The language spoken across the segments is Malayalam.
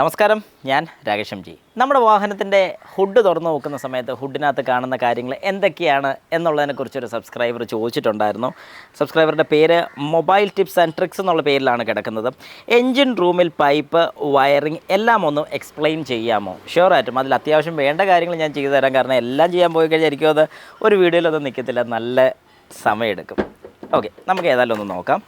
നമസ്കാരം, ഞാൻ രാകേഷ് ജി. നമ്മുടെ വാഹനത്തിൻ്റെ ഹുഡ് തുറന്നു നോക്കുന്ന സമയത്ത് ഹുഡിനകത്ത് കാണുന്ന കാര്യങ്ങൾ എന്തൊക്കെയാണ് എന്നുള്ളതിനെക്കുറിച്ചൊരു സബ്സ്ക്രൈബർ ചോദിച്ചിട്ടുണ്ടായിരുന്നു. സബ്സ്ക്രൈബറുടെ പേര് മൊബൈൽ ടിപ്സ് ആൻഡ് ട്രിക്സ് എന്നുള്ള പേരിലാണ് കിടക്കുന്നത്. എൻജിൻ റൂമിൽ പൈപ്പ്, വയറിംഗ് എല്ലാം ഒന്ന് എക്സ്പ്ലെയിൻ ചെയ്യാമോ? ഷുവറായിട്ടും അതിൽ അത്യാവശ്യം വേണ്ട കാര്യങ്ങൾ ഞാൻ ചെയ്തു തരാം. കാരണം എല്ലാം ചെയ്യാൻ പോയി കഴിഞ്ഞാൽ എനിക്കും അത് ഒരു വീഡിയോയിലൊന്നും നിൽക്കത്തില്ല, നല്ല സമയമെടുക്കും. ഓക്കെ, നമുക്ക് ഏതായാലും ഒന്ന് നോക്കാം.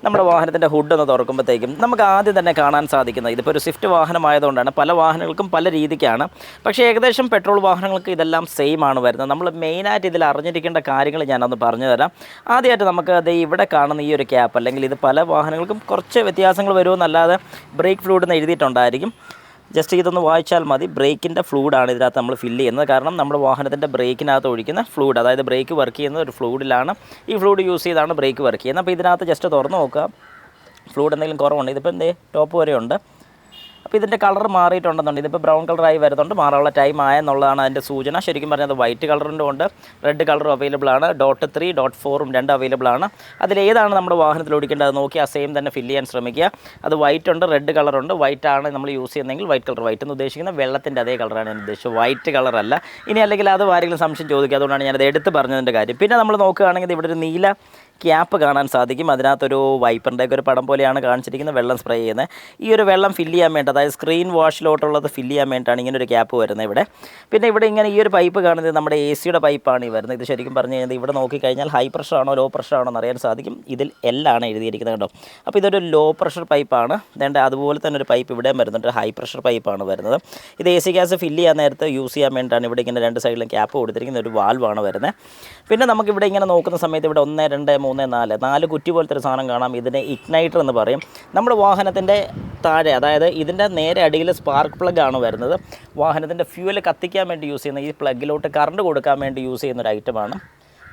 നമ്മുടെ വാഹനത്തിൻ്റെ ഹുഡ് ഒന്ന് തുറക്കുമ്പോഴത്തേക്കും നമുക്ക് ആദ്യം തന്നെ കാണാൻ സാധിക്കുന്നത്, ഇതിപ്പോൾ ഒരു സ്വിഫ്റ്റ് വാഹനമായതുകൊണ്ടാണ്, പല വാഹനങ്ങൾക്കും പല രീതിക്കാണ്. പക്ഷേ ഏകദേശം പെട്രോൾ വാഹനങ്ങൾക്ക് ഇതെല്ലാം സെയിം ആണ് വരുന്നത്. നമ്മൾ മെയിനായിട്ട് ഇതിൽ അറിഞ്ഞിരിക്കേണ്ട കാര്യങ്ങൾ ഞാനൊന്ന് പറഞ്ഞു തരാം. ആദ്യമായിട്ട് നമുക്ക് അത് ഇവിടെ കാണുന്ന ഈ ഒരു ക്യാപ്പ്, അല്ലെങ്കിൽ ഇത് പല വാഹനങ്ങൾക്കും കുറച്ച് വ്യത്യാസങ്ങൾ വരുമെന്നല്ലാതെ ബ്രേക്ക് ഫ്ലൂയിഡ് എന്ന് എഴുതിയിട്ടുണ്ടായിരിക്കും. ജസ്റ്റ് ഇതൊന്ന് വായിച്ചാൽ മതി. ബ്രേക്കിൻ്റെ ഫ്ലൂയിഡാണ് ഇതിനകത്ത് നമ്മൾ ഫില്ല് ചെയ്യുന്നത്. കാരണം നമ്മുടെ വാഹനത്തിൻ്റെ ബ്രേക്കിനകത്ത് ഒഴിക്കുന്ന ഫ്ലൂയിഡ്, അതായത് ബ്രേക്ക് വർക്ക് ചെയ്യുന്ന ഒരു ഫ്ലൂയിഡിലാണ്. ഈ ഫ്ലൂയിഡ് യൂസ് ചെയ്താണ് ബ്രേക്ക് വർക്ക് ചെയ്യുന്നത്. അപ്പോൾ ഇതിനകത്ത് ജസ്റ്റ് തുറന്ന് നോക്കുക, ഫ്ലൂയിഡ് എന്തെങ്കിലും കുറവുണ്ട്. ഇതിപ്പോൾ ടോപ്പ് വരെ ഉണ്ട്. അപ്പോൾ ഇതിൻ്റെ കളർ മാറിയിട്ടുണ്ടെന്നുണ്ട്. ഇതിപ്പോൾ ബ്രൗൺ കളറായി വരുന്നുണ്ട്. മാറാനുള്ള ടൈം ആയെന്നുള്ളതാണ് അതിൻ്റെ സൂചന. ശരിക്കും പറഞ്ഞാൽ അത് വൈറ്റ് കളറിൻ്റെ ഉണ്ട്, റെഡ് കളറും അവൈലബിൾ ആണ്. .3, .4 രണ്ട് അവൈലബിൾ ആണ്. അതിലേതാണ് നമ്മുടെ വാഹനത്തിൽ ഓടിക്കേണ്ടത് നോക്കി ആ സെയിം തന്നെ ഫില്ല് ചെയ്യാൻ ശ്രമിക്കുക. അത് വൈറ്റ് ഉണ്ട്, റെഡ് കളറുണ്ട്. വൈറ്റ് ആണ് നമ്മൾ യൂസ് ചെയ്യുന്നതെങ്കിൽ വൈറ്റ് കളർ. വൈറ്റ് എന്ന് ഉദ്ദേശിക്കുന്നത് വെള്ളത്തിൻ്റെ അതേ കളറാണ് ഞാൻ ഉദ്ദേശിച്ചത്, വൈറ്റ് കളറല്ല. ഇനി അല്ലെങ്കിൽ അത് ആരെങ്കിലും സംശയം ചോദിക്കുക, അതുകൊണ്ടാണ് ഞാനത് എടുത്ത് പറഞ്ഞതിൻ്റെ കാര്യം. പിന്നെ നമ്മൾ നോക്കുകയാണെങ്കിൽ ഇവിടെ ഒരു നീല ക്യാപ്പ് കാണാൻ സാധിക്കും. അതിനകത്തൊരു വൈപ്പറിൻ്റെയൊക്കെ ഒരു പടം പോലെയാണ് കാണിച്ചിരിക്കുന്നത്, വെള്ളം സ്പ്രേ ചെയ്യുന്നത്. ഈ ഒരു വെള്ളം ഫില്ല് ചെയ്യാൻ വേണ്ടി, അതായത് സ്ക്രീൻ വാഷിലോട്ടുള്ളത് ഫില്ല് ചെയ്യാൻ വേണ്ടിയിട്ടാണ് ഇങ്ങനെ ഒരു ക്യാപ്പ് വരുന്നത് ഇവിടെ. പിന്നെ ഇവിടെ ഇങ്ങനെ ഈ ഒരു പൈപ്പ് കാണുന്നത് നമ്മുടെ AC പൈപ്പാണ് ഈ വരുന്നത്. ഇത് ശരിക്കും പറഞ്ഞു കഴിഞ്ഞാൽ ഇവിടെ നോക്കിക്കഴിഞ്ഞാൽ ഹൈ പ്രഷറാണോ ലോ പ്രഷറാണോ എന്ന് അറിയാൻ സാധിക്കും. ഇതിൽ L എഴുതിയിരിക്കുന്നത് കേട്ടോ. അപ്പോൾ ഇതൊരു ലോ പ്രഷർ പൈപ്പാണ്. വേണ്ട അതുപോലെ തന്നെ ഒരു പൈപ്പ് ഇവിടെയും വരുന്നുണ്ട്, ഹൈ പ്രഷർ പൈപ്പാണ് വരുന്നത്. ഇത് AC ഗ്യാസ് ഫില്ല് ചെയ്യാൻ നേരത്ത് യൂസ് ചെയ്യാൻ വേണ്ടിയിട്ടാണ് ഇവിടെ ഇങ്ങനെ രണ്ട് സൈഡിലും ക്യാപ്പ് കൊടുത്തിരിക്കുന്ന ഒരു വാൽവാണ് വരുന്നത്. പിന്നെ നമുക്കിവിടെ ഇങ്ങനെ നോക്കുന്ന സമയത്ത് ഇവിടെ 1, 2, 3, 4 കുറ്റി പോലത്തെ ഒരു സാധനം കാണാം. ഇതിനെ ഇഗ്നൈറ്റർ എന്ന് പറയും. നമ്മുടെ വാഹനത്തിൻ്റെ താഴെ, അതായത് ഇതിൻ്റെ നേരെ അടിയിൽ സ്പാർക്ക് പ്ലഗ് ആണ് വരുന്നത്. വാഹനത്തിൻ്റെ ഫ്യൂവൽ കത്തിക്കാൻ വേണ്ടി യൂസ് ചെയ്യുന്ന ഈ പ്ലഗിലോട്ട് കറണ്ട് കൊടുക്കാൻ വേണ്ടി യൂസ് ചെയ്യുന്ന ഒരു ഐറ്റമാണ്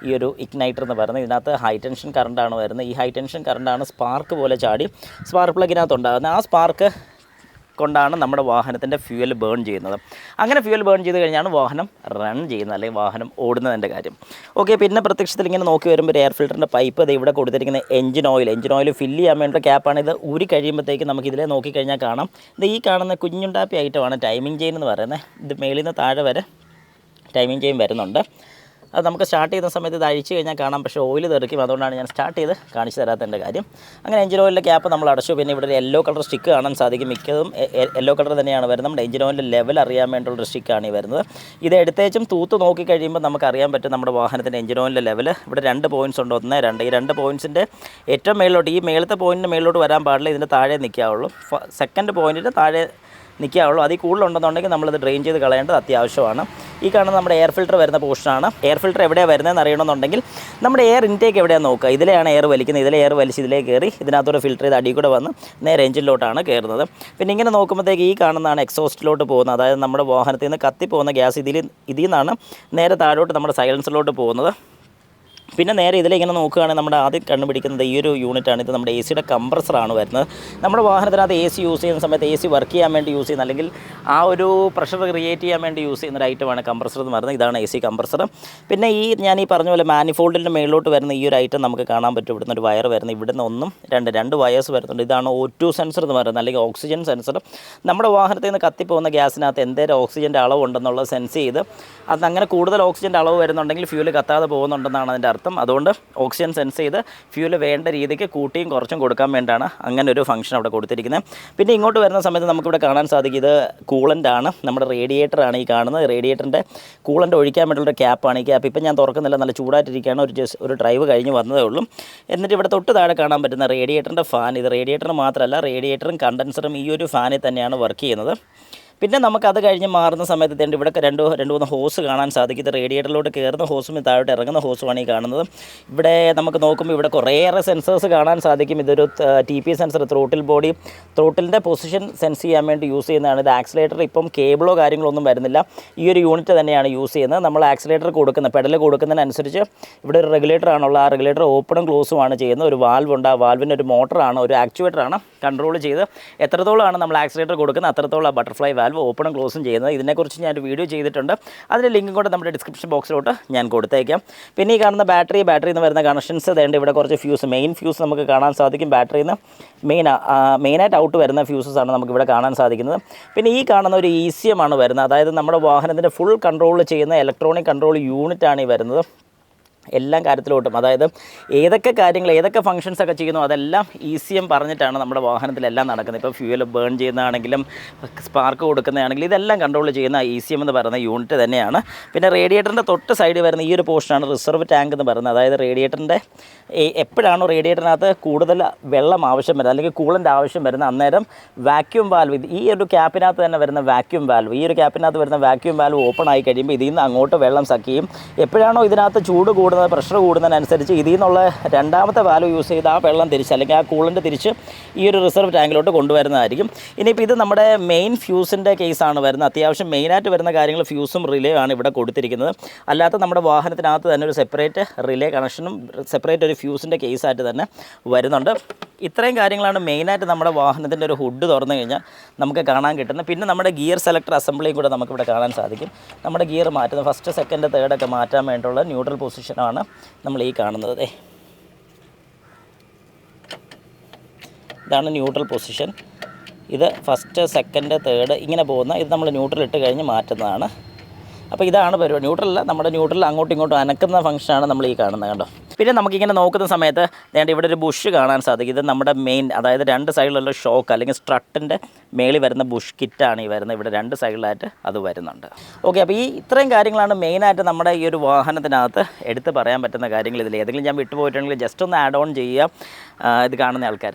ഈ ഒരു ഇഗ്നൈറ്റർ എന്ന് പറയുന്നത്. ഇതിനകത്ത് ഹൈ ടെൻഷൻ കറണ്ടാണ് വരുന്നത്. ഈ ഹൈ ടെൻഷൻ കറണ്ടാണ് സ്പാർക്ക് പോലെ ചാടി സ്പാർക്ക് പ്ലഗിനകത്ത് ഉണ്ടാകുന്നത്. ആ സ്പാർക്ക് കൊണ്ടാണ് നമ്മുടെ വാഹനത്തിൻ്റെ ഫ്യൂവൽ ബേൺ ചെയ്യുന്നത്. അങ്ങനെ ഫ്യൂവൽ ബേൺ ചെയ്ത് കഴിഞ്ഞാണ് വാഹനം റൺ ചെയ്യുന്നത്, അല്ലെങ്കിൽ വാഹനം ഓടുന്നതിൻ്റെ കാര്യം. ഓക്കെ, പിന്നെ പ്രത്യക്ഷത്തിൽ ഇങ്ങനെ നോക്കി വരുമ്പോൾ ഒരു എയർ ഫിൽറ്ററിൻ്റെ പൈപ്പ് ഇത് ഇവിടെ കൊടുത്തിരിക്കുന്ന എഞ്ചിൻ ഓയിൽ ഫില്ല് ചെയ്യാൻ വേണ്ട ക്യാപ്പാണ്. ഇത് ഊരി കഴിയുമ്പോഴത്തേക്ക് നമുക്ക് ഇതിലെ നോക്കിക്കഴിഞ്ഞാൽ കാണാം, ഇത് ഈ കാണുന്ന കുഞ്ഞുണ്ടാപ്പി ഐറ്റമാണ് ടൈമിംഗ് ചെയിൻ എന്ന് പറയുന്നത്. ഇത് മേളിൽ നിന്ന് താഴെ വരെ ടൈമിംഗ് ചെയിൻ വരുന്നുണ്ട്. അത് നമുക്ക് സ്റ്റാർട്ട് ചെയ്യുന്ന സമയത്ത് ഇത് അഴിച്ച് കഴിഞ്ഞാൽ കാണാം, പക്ഷേ ഓയിൽ തെറിക്കും. അതുകൊണ്ടാണ് ഞാൻ സ്റ്റാർട്ട് ചെയ്ത് കാണിച്ചു തരാത്തതിൻ്റെ കാര്യം. അങ്ങനെ എഞ്ചിൻ ഓയിലിൻ്റെ ക്യാപ്പ് നമ്മൾ അടച്ചു. പിന്നെ ഇവിടെ ഒരു യെല്ലോ കളർ സ്റ്റിക്ക് കാണാൻ സാധിക്കും. മിക്കതും യെല്ലോ കളർ തന്നെയാണ് വരുന്നത്. നമ്മുടെ എഞ്ചിൻ ഓയിലിൻ്റെ ലെവൽ അറിയാൻ വേണ്ടിയുള്ളൊരു സ്റ്റിക്കാണ് ഈ വരുന്നത്. ഇത് എടുത്തേച്ചും തൂത്ത് നോക്കി കഴിയുമ്പോൾ നമുക്കറിയാൻ പറ്റും നമ്മുടെ വാഹനത്തിൻ്റെ എഞ്ചിൻ ഓയിലിൻ്റെ ലെവൽ. ഇവിടെ 2 പോയിൻറ്റ്സ് ഉണ്ട്, 1, 2. ഈ 2 പോയിൻറ്റ്സിൻ്റെ ഏറ്റവും മേളിലോട്ട്, ഈ മേളത്തെ പോയിൻറ്റിൻ്റെ മേളിലോട്ട് വരാൻ പാടില്ല, ഇതിൻ്റെ താഴെ നിൽക്കാവുള്ളൂ. സെക്കൻഡ് പോയിൻറ്റിൻ്റെ താഴെ നിൽക്കാവുള്ളൂ. അതിൽ കൂടുതലുണ്ടെന്നുണ്ടെങ്കിൽ നമ്മളത് ഡ്രെയിൻ ചെയ്ത് കളയേണ്ടത് അത്യാവശ്യമാണ്. ഈ കാണുന്ന നമ്മുടെ എയർ ഫിൽറ്റർ വരുന്ന പോർഷനാണ്. എയർ ഫിൽറ്റർ എവിടെയാണ് വരുന്നതെന്ന് അറിയണമെന്നുണ്ടെങ്കിൽ നമ്മുടെ എയർ ഇൻടേക്ക് എവിടെയാണ് നോക്കുക. ഇതിലെയാണ് എയർ വലിക്കുന്നത്. ഇതിലെ എയർ വലിച്ച് ഇതിലേക്ക് കയറി ഇതിനകത്തൊരു ഫിൽറ്റർ ചെയ്ത് അടിയിൽ കൂടെ വന്ന് നേരെ എഞ്ചിനിലോട്ടാണ് കയറുന്നത്. പിന്നെ ഇങ്ങനെ നോക്കുമ്പോഴത്തേക്ക് ഈ കാണുന്നതാണ് എക്സോസ്റ്റിലോട്ട് പോകുന്നത്. അതായത് നമ്മുടെ വാഹനത്തിൽ നിന്ന് കത്തിപ്പോകുന്ന ഗ്യാസ് ഇതിൽ നിന്നാണ് നേരെ താഴോട്ട് നമ്മുടെ സൈലൻസറിലോട്ട് പോകുന്നത്. പിന്നെ നേരെ ഇതിലിങ്ങനെ നോക്കുകയാണെങ്കിൽ നമ്മുടെ ആദ്യം കണ്ടുപിടിക്കുന്നത് ഈ ഒരു യൂണിറ്റാണ്. ഇത് നമ്മുടെ AC കംപ്രസറാണ് വരുന്നത്. നമ്മുടെ വാഹനത്തിനകത്ത് AC യൂസ് ചെയ്യുന്ന സമയത്ത് AC വർക്ക് ചെയ്യാൻ വേണ്ടി യൂസ് ചെയ്യുന്ന, അല്ലെങ്കിൽ ആ ഒരു പ്രഷർ ക്രിയേറ്റ് ചെയ്യാൻ വേണ്ടി യൂസ് ചെയ്യുന്ന ഒരു ഐറ്റമാണ് കംപ്രസർ എന്ന് പറയുന്നത്. ഇതാണ് AC കംപ്രസർ. പിന്നെ ഞാൻ ഈ പറഞ്ഞ പോലെ മാനിഫോൾഡിൻ്റെ മേളിലോട്ട് വരുന്ന ഈ ഒരു ഐറ്റം നമുക്ക് കാണാൻ പറ്റും. ഇവിടുന്ന് ഒരു വയർ വരുന്നത്, ഇവിടുന്ന് 1, 2 രണ്ട് വയേഴ്സ് വരുന്നുണ്ട്. ഇതാണ് O2 സെൻസർ എന്ന് പറയുന്നത്, അല്ലെങ്കിൽ ഓക്സിജൻ സെൻസർ. നമ്മുടെ വാഹനത്തിൽ നിന്ന് കത്തിപ്പോകുന്ന ഗ്യാസിനകത്ത് എന്തേലും ഓക്സിജൻ്റെ അളവുണ്ടെന്നുള്ളത് സെൻസ് ചെയ്ത് അതങ്ങനെ കൂടുതൽ ഓക്സിജൻ്റെ അളവ് വരുന്നുണ്ടെങ്കിൽ ഫ്യൂല് കത്താതെ പോകുന്നുണ്ടെന്നാണ് അതിൻ്റെ അർത്ഥം. അതുകൊണ്ട് ഓക്സിജൻ സെൻസ് ചെയ്ത് ഫ്യൂല് വേണ്ട രീതിക്ക് കൂട്ടിയും കുറച്ചും കൊടുക്കാൻ വേണ്ടിയാണ് അങ്ങനെ ഒരു ഫംഗ്ഷൻ അവിടെ കൊടുത്തിരിക്കുന്നത്. പിന്നെ ഇങ്ങോട്ട് വരുന്ന സമയത്ത് നമുക്കിവിടെ കാണാൻ സാധിക്കും, ഇത് കൂളൻ്റാണ്, നമ്മുടെ റേഡിയേറ്ററാണ് ഈ കാണുന്നത്. റേഡിയേറ്ററിൻ്റെ കൂളൻ്റ് ഒഴിക്കാൻ വേണ്ടിയുള്ള ക്യാപ്പാണ് ഈ ക്യാപ്പ്. ഇപ്പം ഞാൻ തുറക്കുന്നില്ല, നല്ല ചൂടായിട്ടിരിക്കുകയാണ്. ഒരു ഡ്രൈവ് കഴിഞ്ഞ് വന്നതേ ഉള്ളൂ. എന്നിട്ട് ഇവിടെ തൊട്ട് താഴെ കാണാൻ പറ്റുന്ന റേഡിയേറ്ററിൻ്റെ ഫാൻ. ഇത് റേഡിയേറ്ററിന് മാത്രമല്ല, റേഡിയേറ്ററും കണ്ടൻസറും ഈ ഒരു ഫാനിൽ തന്നെയാണ് വർക്ക് ചെയ്യുന്നത്. പിന്നെ നമുക്കത് കഴിഞ്ഞ് മാറുന്ന സമയത്ത് ഇവിടെ രണ്ട് 3 ഹോസ് കാണാൻ സാധിക്കും. ഇത് റേഡിയേറ്ററിലോട്ട് കയറുന്ന ഹോസും താഴോട്ട് ഇറങ്ങുന്ന ഹോസുമാണ് ഈ കാണുന്നത്. ഇവിടെ നമുക്ക് നോക്കുമ്പോൾ ഇവിടെ കുറേയേറെ സെൻസേഴ്സ് കാണാൻ സാധിക്കും. ഇതൊരു TP സെൻസർ, ത്രോട്ടിലിൻ്റെ പൊസിഷൻ സെൻസ് ചെയ്യാൻ വേണ്ടി യൂസ് ചെയ്യുന്നതാണ്. ഇത് ആക്സിലേറ്റർ ഇപ്പം കേബിളോ കാര്യങ്ങളോ ഒന്നും വരുന്നില്ല, ഈ ഒരു യൂണിറ്റ് തന്നെയാണ് യൂസ് ചെയ്യുന്നത്. നമ്മൾ ആക്സിലേറ്റർ പെഡൽ കൊടുക്കുന്നതിനനുസരിച്ച് ഇവിടെ ഒരു റെഗുലേറ്റർ ആണുള്ള, ആ റെഗുലേറ്റർ ഓപ്പണും ക്ലോസുമാണ് ചെയ്യുന്നത്. ഒരു വാൽവുണ്ട്, ആ വാൽവിൻ്റെ ഒരു മോട്ടറാണ്, ഒരു ആക്ച്വേറ്ററാണ് കൺട്രോൾ ചെയ്ത് എത്രത്തോളമാണ് നമ്മൾ ആക്സിലേറ്റർ കൊടുക്കുന്നത് അത്രത്തോളം ആ ബട്ടർഫ്ലൈ വാൽവ് വാൽവ് ഓപ്പണും ക്ലോസും ചെയ്യുന്നത്. ഇതിനെക്കുറിച്ച് ഞാനൊരു വീഡിയോ ചെയ്തിട്ടുണ്ട്. അതിൻ്റെ ലിങ്കും കൂടെ നമ്മുടെ ഡിസ്ക്രിപ്ഷൻ ബോക്സിലോട്ട് ഞാൻ കൊടുത്തേക്കാം. പിന്നെ ഈ കാണുന്ന ബാറ്ററിയിൽ നിന്ന് വരുന്ന കണക്ഷൻസ് വേണ്ട ഇവിടെ കുറച്ച് ഫ്യൂസ്, മെയിൻ ഫ്യൂസ് നമുക്ക് കാണാൻ സാധിക്കും. ബാറ്ററിയിൽ നിന്ന് മെയിനായിട്ട് ഔട്ട് വരുന്ന ഫ്യൂസസ് ആണ് നമുക്കിവിടെ കാണാൻ സാധിക്കുന്നത്. പിന്നെ ഈ കാണുന്ന ഒരു ECM ആണ് വരുന്നത്. അതായത് നമ്മുടെ വാഹനത്തിൻ്റെ ഫുൾ കൺട്രോൾ ചെയ്യുന്ന ഇലക്ട്രോണിക് കൺട്രോൾ യൂണിറ്റാണ് ഈ വരുന്നത്. എല്ലാ കാര്യത്തിലോട്ടും, അതായത് ഏതൊക്കെ കാര്യങ്ങൾ ഏതൊക്കെ ഫങ്ഷൻസൊക്കെ ചെയ്യുന്നു അതെല്ലാം ECM പറഞ്ഞിട്ടാണ് നമ്മുടെ വാഹനത്തിലെല്ലാം നടക്കുന്നത്. ഇപ്പോൾ ഫ്യൂവൽ ബേൺ ചെയ്യുന്നതാണെങ്കിലും സ്പാർക്ക് കൊടുക്കുന്നതാണെങ്കിലും ഇതെല്ലാം കൺട്രോൾ ചെയ്യുന്ന ECM എന്ന് പറയുന്ന യൂണിറ്റ് തന്നെയാണ്. പിന്നെ റേഡിയേറ്ററിൻ്റെ തൊട്ട് സൈഡിൽ വരുന്ന ഈ ഒരു പോർഷനാണ് റിസർവ് ടാങ്ക് എന്ന് പറയുന്നത്. അതായത് റേഡിയേറ്ററിൻ്റെ എപ്പോഴാണോ റേഡിയേറ്ററിനകത്ത് കൂടുതൽ വെള്ളം ആവശ്യം വരുന്നത് അല്ലെങ്കിൽ കൂളൻ്റ് ആവശ്യം വരുന്നത് അന്നേരം വാക്യൂം വാൽവ്, ഈ ഒരു ക്യാപ്പിനകത്ത് തന്നെ വരുന്ന വാക്യൂം വാൽവ്, ഈ ഒരു ക്യാപ്പിനകത്ത് വരുന്ന വാക്യൂം വാൽവ് ഓപ്പൺ ആയി കഴിയുമ്പോൾ ഇതിൽ നിന്ന് അങ്ങോട്ട് വെള്ളം സക്ക് ചെയ്യും. എപ്പോഴാണോ ഇതിനകത്ത് ചൂട് പ്രഷർ കൂടുന്നതിനനുസരിച്ച് ഇതിൽ നിന്നുള്ള രണ്ടാമത്തെ വാൽവ് യൂസ് ചെയ്ത് ആ വെള്ളം തിരിച്ച് അല്ലെങ്കിൽ ആ കൂളൻ്റ് തിരിച്ച് ഈ ഒരു റിസർവ് ടാങ്കിലോട്ട് കൊണ്ടുവരുന്നതായിരിക്കും. ഇനിയിപ്പോൾ ഇത് നമ്മുടെ മെയിൻ ഫ്യൂസിൻ്റെ കേസാണ് വരുന്നത്. അത്യാവശ്യം മെയിനായിട്ട് വരുന്ന കാര്യങ്ങൾ ഫ്യൂസും റിലേ ആണ് ഇവിടെ കൊടുത്തിരിക്കുന്നത്. അല്ലാത്ത നമ്മുടെ വാഹനത്തിനകത്ത് തന്നെ ഒരു സെപ്പറേറ്റ് റിലേ കണക്ഷനും സെപ്പറേറ്റ് ഒരു ഫ്യൂസിൻ്റെ കേസായിട്ട് തന്നെ വരുന്നുണ്ട്. ഇത്രയും കാര്യങ്ങളാണ് മെയിനായിട്ട് നമ്മുടെ വാഹനത്തിൻ്റെ ഒരു ഹുഡ് തുറന്നു കഴിഞ്ഞാൽ നമുക്ക് കാണാൻ കിട്ടുന്നത്. പിന്നെ നമ്മുടെ ഗിയർ സെലക്ടർ അസംബ്ലിയും കൂടെ നമുക്കിവിടെ കാണാൻ സാധിക്കും. നമ്മുടെ ഗിയർ മാറ്റുന്നത് ഫസ്റ്റ്, സെക്കൻഡ്, തേർഡൊക്കെ മാറ്റാൻ വേണ്ടിയുള്ള ന്യൂട്രൽ പൊസിഷനാണ് നമ്മൾ ഈ കാണുന്നത്. ഇതാണ് ന്യൂട്രൽ പൊസിഷൻ. ഇത് ഫസ്റ്റ്, സെക്കൻഡ്, തേർഡ് ഇങ്ങനെ പോകുന്ന, ഇത് നമ്മൾ ന്യൂട്രൽ ഇട്ട് കഴിഞ്ഞ് മാറ്റുന്നതാണ്. അപ്പോൾ ഇതാണ് പരിപാടി. ന്യൂട്രലല്ല, നമ്മുടെ ന്യൂട്രൽ അങ്ങോട്ടും ഇങ്ങോട്ടും അനക്കുന്ന ഫംഗ്ഷനാണ് നമ്മൾ ഈ കാണുന്നത്, കണ്ടോ. പിന്നെ നമുക്കിങ്ങനെ നോക്കുന്ന സമയത്ത് വേണ്ട ഇവിടെ ഒരു ബുഷ് കാണാൻ സാധിക്കും. ഇത് നമ്മുടെ മെയിൻ, അതായത് രണ്ട് സൈഡിലുള്ള ഷോക്ക് അല്ലെങ്കിൽ സ്ട്രട്ടിൻ്റെ മേളിൽ വരുന്ന ബുഷ് കിറ്റാണ് ഈ വരുന്നത്. ഇവിടെ രണ്ട് സൈഡിലായിട്ട് അത് വരുന്നുണ്ട്. ഓക്കെ, അപ്പോൾ ഈ ഇത്രയും കാര്യങ്ങളാണ് മെയിനായിട്ട് നമ്മുടെ ഈ ഒരു വാഹനത്തിനകത്ത് എടുത്ത് പറയാൻ പറ്റുന്ന കാര്യങ്ങൾ. ഇതിൽ ഏതെങ്കിലും ഞാൻ വിട്ടുപോയിട്ടുണ്ടെങ്കിൽ ജസ്റ്റ് ഒന്ന് ആഡ് ഓൺ ചെയ്യുക ഇത് കാണുന്ന ആൾക്കാർ.